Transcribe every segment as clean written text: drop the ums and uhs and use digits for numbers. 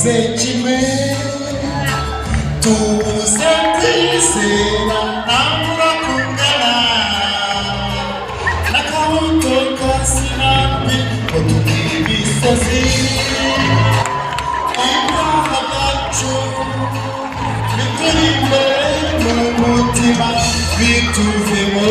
Sentime tu sentise amura kungana nakabuto kasinapi otukibisazi imbaha byacu biturimbe mu mutima bituvemo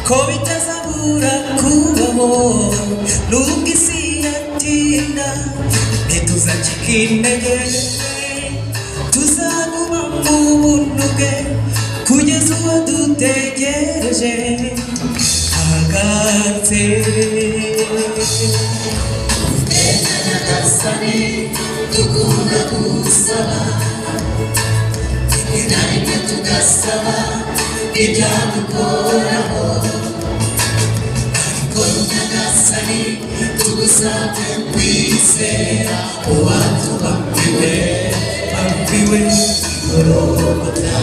Kobita sabura kubaho Lugisi yatina Netuza chikinege Tuzaguma mubunuge Kugeza uwadutegereje Ahagatse Utena nagasani Dukunda kusaba Inarimwe tugasaba Ibyadukoraho Ariko nyagasani tugusabye kwizera uwatubambiwe Bambiwe Golgotha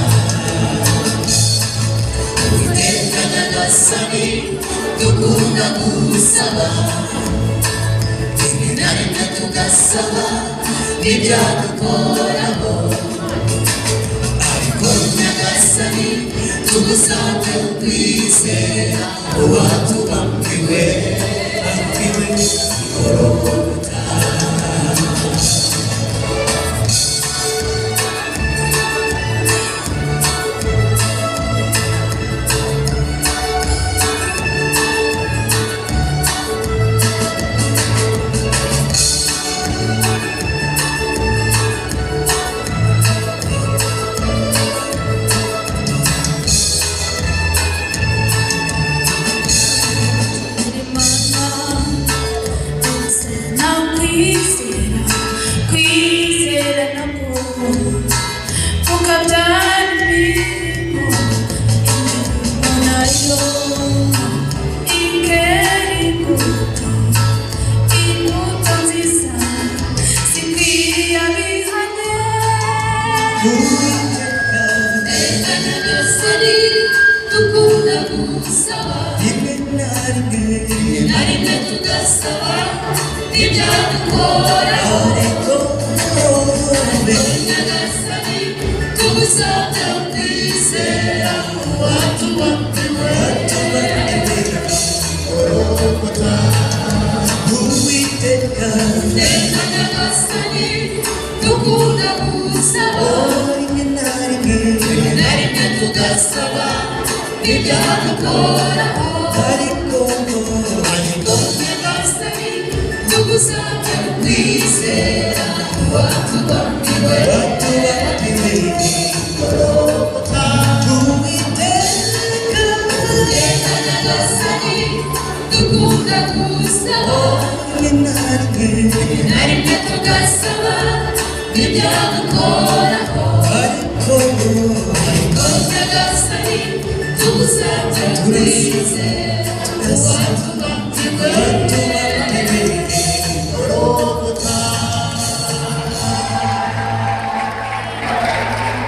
Uwiteka nyagasani dukunda gusaba Rimwe na rimwe tugasaba Ibyadukoraho Ariko nyagasani tugusabye kwizera uwatubambiwe Bambiwe Golgotha Tugusabye kwizera